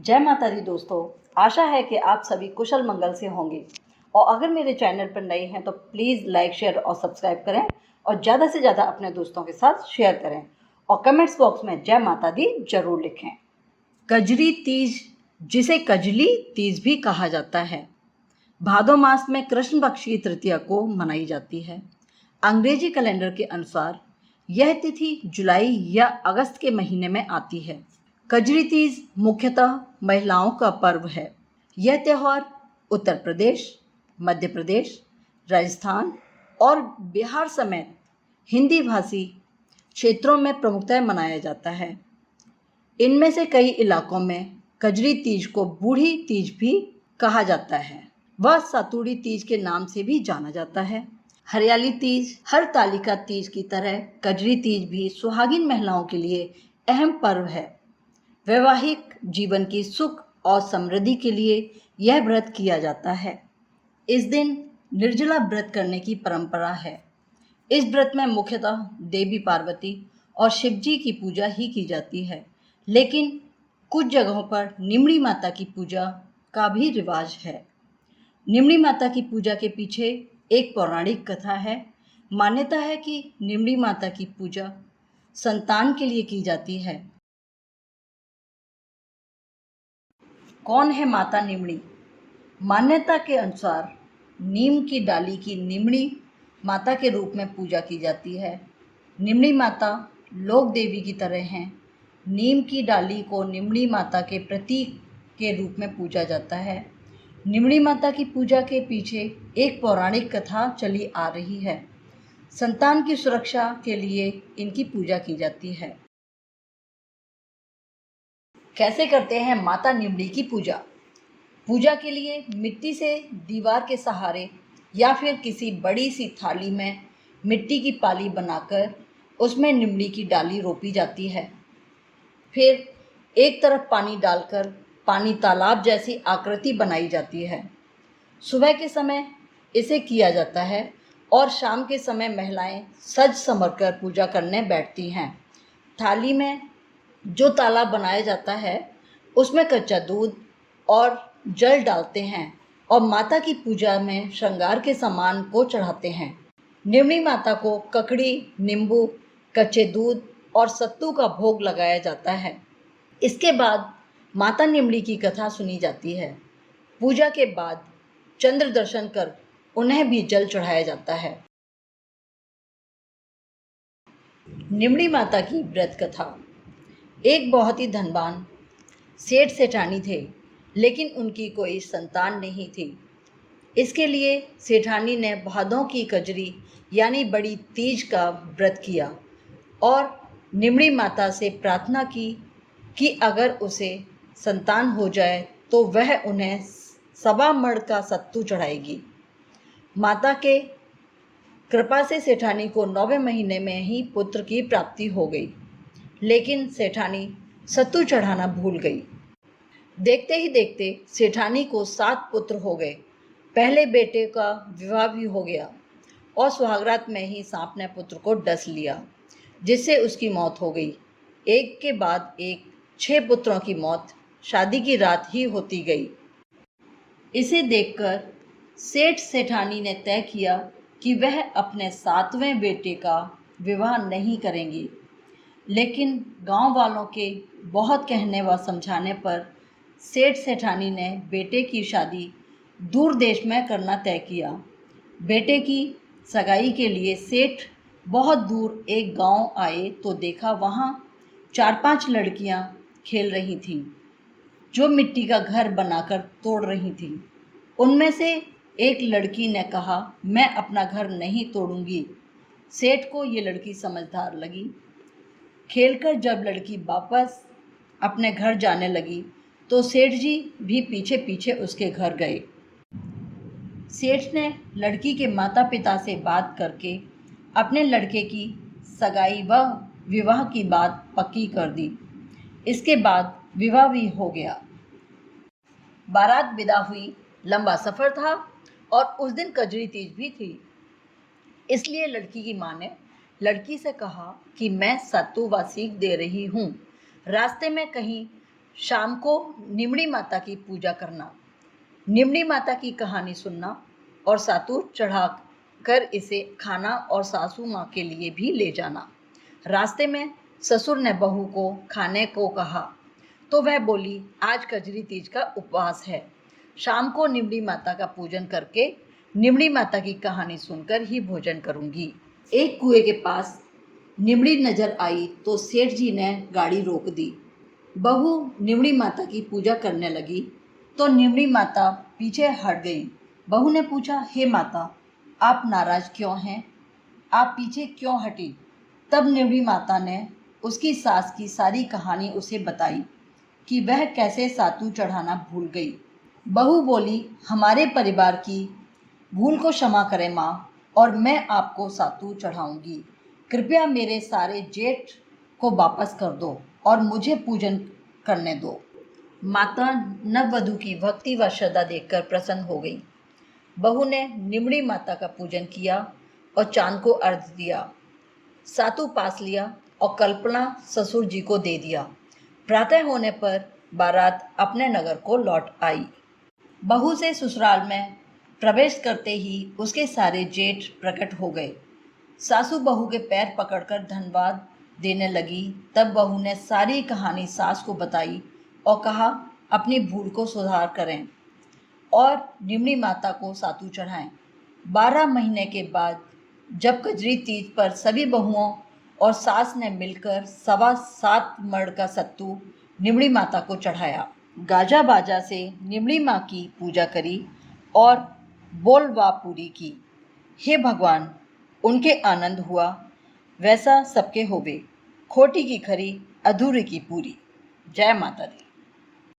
जय माता दी दोस्तों। आशा है कि आप सभी कुशल मंगल से होंगे और अगर मेरे चैनल पर नए हैं तो प्लीज़ लाइक शेयर और सब्सक्राइब करें और ज़्यादा से ज़्यादा अपने दोस्तों के साथ शेयर करें और कमेंट्स बॉक्स में जय माता दी जरूर लिखें। कजरी तीज, जिसे कजली तीज भी कहा जाता है, भादो मास में कृष्ण पक्ष की तृतीया को मनाई जाती है। अंग्रेजी कैलेंडर के अनुसार यह तिथि जुलाई या अगस्त के महीने में आती है। कजरी तीज मुख्यतः महिलाओं का पर्व है। यह त्यौहार उत्तर प्रदेश, मध्य प्रदेश, राजस्थान और बिहार समेत हिंदी भाषी क्षेत्रों में प्रमुखतः मनाया जाता है। इनमें से कई इलाकों में कजरी तीज को बूढ़ी तीज भी कहा जाता है। वह सातुड़ी तीज के नाम से भी जाना जाता है। हरियाली तीज, हरतालिका तीज की तरह कजरी तीज भी सुहागिन महिलाओं के लिए अहम पर्व है। वैवाहिक जीवन की सुख और समृद्धि के लिए यह व्रत किया जाता है। इस दिन निर्जला व्रत करने की परंपरा है। इस व्रत में मुख्यतः देवी पार्वती और शिव जी की पूजा ही की जाती है, लेकिन कुछ जगहों पर निमड़ी माता की पूजा का भी रिवाज है। निमड़ी माता की पूजा के पीछे एक पौराणिक कथा है। मान्यता है कि निमड़ी माता की पूजा संतान के लिए की जाती है। कौन है माता निमड़ी? मान्यता के अनुसार नीम की डाली की निमड़ी माता के रूप में पूजा की जाती है। निमड़ी माता लोक देवी की तरह हैं। नीम की डाली को निमड़ी माता के प्रतीक के रूप में पूजा जाता है। निमड़ी माता की पूजा के पीछे एक पौराणिक कथा चली आ रही है। संतान की सुरक्षा के लिए इनकी पूजा की जाती है। कैसे करते हैं माता निमड़ी की पूजा? पूजा के लिए मिट्टी से दीवार के सहारे या फिर किसी बड़ी सी थाली में मिट्टी की पाली बनाकर उसमें निमड़ी की डाली रोपी जाती है। फिर एक तरफ पानी डालकर पानी तालाब जैसी आकृति बनाई जाती है। सुबह के समय इसे किया जाता है और शाम के समय महिलाएं सज संवरकर पूजा करने बैठती हैं। थाली में जो तालाब बनाया जाता है उसमें कच्चा दूध और जल डालते हैं और माता की पूजा में श्रृंगार के सामान को चढ़ाते हैं। निमड़ी माता को ककड़ी, नींबू, कच्चे दूध और सत्तू का भोग लगाया जाता है। इसके बाद माता निमड़ी की कथा सुनी जाती है। पूजा के बाद चंद्र दर्शन कर उन्हें भी जल चढ़ाया जाता है। निमड़ी माता की व्रत कथा। एक बहुत ही धनवान सेठ सेठानी थे, लेकिन उनकी कोई संतान नहीं थी। इसके लिए सेठानी ने भादों की कजरी यानी बड़ी तीज का व्रत किया और निमड़ी माता से प्रार्थना की कि अगर उसे संतान हो जाए तो वह उन्हें सवा मण का सत्तू चढ़ाएगी। माता के कृपा से सेठानी को 9वें महीने में ही पुत्र की प्राप्ति हो गई, लेकिन सेठानी सत्तू चढ़ाना भूल गई। देखते ही देखते सेठानी को 7 पुत्र हो गए। पहले बेटे का विवाह भी हो गया और सुहागरात में ही सांप ने पुत्र को डस लिया, जिससे उसकी मौत हो गई। एक के बाद एक 6 पुत्रों की मौत शादी की रात ही होती गई। इसे देखकर सेठ सेठानी ने तय किया कि वह अपने 7वें बेटे का विवाह नहीं करेंगी, लेकिन गांव वालों के बहुत कहने व समझाने पर सेठ सेठानी ने बेटे की शादी दूर देश में करना तय किया। बेटे की सगाई के लिए सेठ बहुत दूर एक गांव आए तो देखा वहाँ 4-5 लड़कियां खेल रही थीं, जो मिट्टी का घर बनाकर तोड़ रही थीं। उनमें से एक लड़की ने कहा, मैं अपना घर नहीं तोड़ूंगी। सेठ को ये लड़की समझदार लगी। खेलकर जब लड़की वापस अपने घर जाने लगी तो सेठ जी भी पीछे पीछे उसके घर गए। सेठ ने लड़की के माता पिता से बात करके अपने लड़के की सगाई व विवाह की बात पक्की कर दी। इसके बाद विवाह भी हो गया। बारात विदा हुई। लंबा सफ़र था और उस दिन कजरी तीज भी थी। इसलिए लड़की की माँ ने लड़की से कहा कि मैं सत्तू व सीख दे रही हूँ, रास्ते में कहीं शाम को निमड़ी माता की पूजा करना, निमड़ी माता की कहानी सुनना और सातु चढ़ा कर इसे खाना और सासू माँ के लिए भी ले जाना। रास्ते में ससुर ने बहू को खाने को कहा तो वह बोली, आज कजरी तीज का उपवास है, शाम को निमड़ी माता का पूजन करके निमड़ी माता की कहानी सुनकर ही भोजन करूंगी। एक कुएं के पास निमड़ी नजर आई तो सेठ जी ने गाड़ी रोक दी। बहू निमड़ी माता की पूजा करने लगी तो निमड़ी माता पीछे हट गई। बहू ने पूछा, हे माता, आप नाराज क्यों हैं? आप पीछे क्यों हटी? तब निमड़ी माता ने उसकी सास की सारी कहानी उसे बताई कि वह कैसे सातू चढ़ाना भूल गई। बहू बोली, हमारे परिवार की भूल को क्षमा करें माँ, और मैं आपको सातू चढ़ाऊंगी। कृपया मेरे सारे जेठ को वापस कर दो और मुझे पूजन करने दो। माता नववधू की भक्ति व श्रद्धा देखकर प्रसन्न हो गई। बहू ने निमड़ी माता का पूजन किया और चांद को अर्घ्य दिया, सातु पास लिया और कल्पना ससुर जी को दे दिया। प्रातः होने पर बारात अपने नगर को लौट आई। बहू से ससुराल में प्रवेश करते ही उसके सारे जेठ प्रकट हो गए। सासू बहू के पैर पकड़कर धन्यवाद देने लगी। तब बहू ने सारी कहानी सास को बताई और कहा, अपनी भूल को सुधार करें और निमड़ी माता को सातू चढ़ाएं। 12 महीने के बाद जब कजरी तीज पर सभी बहुओं और सास ने मिलकर 7.25 मण का सत्तू निमड़ी माता को चढ़ाया, गाजा बाजा से निमड़ी माँ की पूजा करी और बोलवा पूरी की। हे भगवान, उनके आनंद हुआ वैसा सबके होवे, खोटी की खरी अधूरी की पूरी। जय माता दी।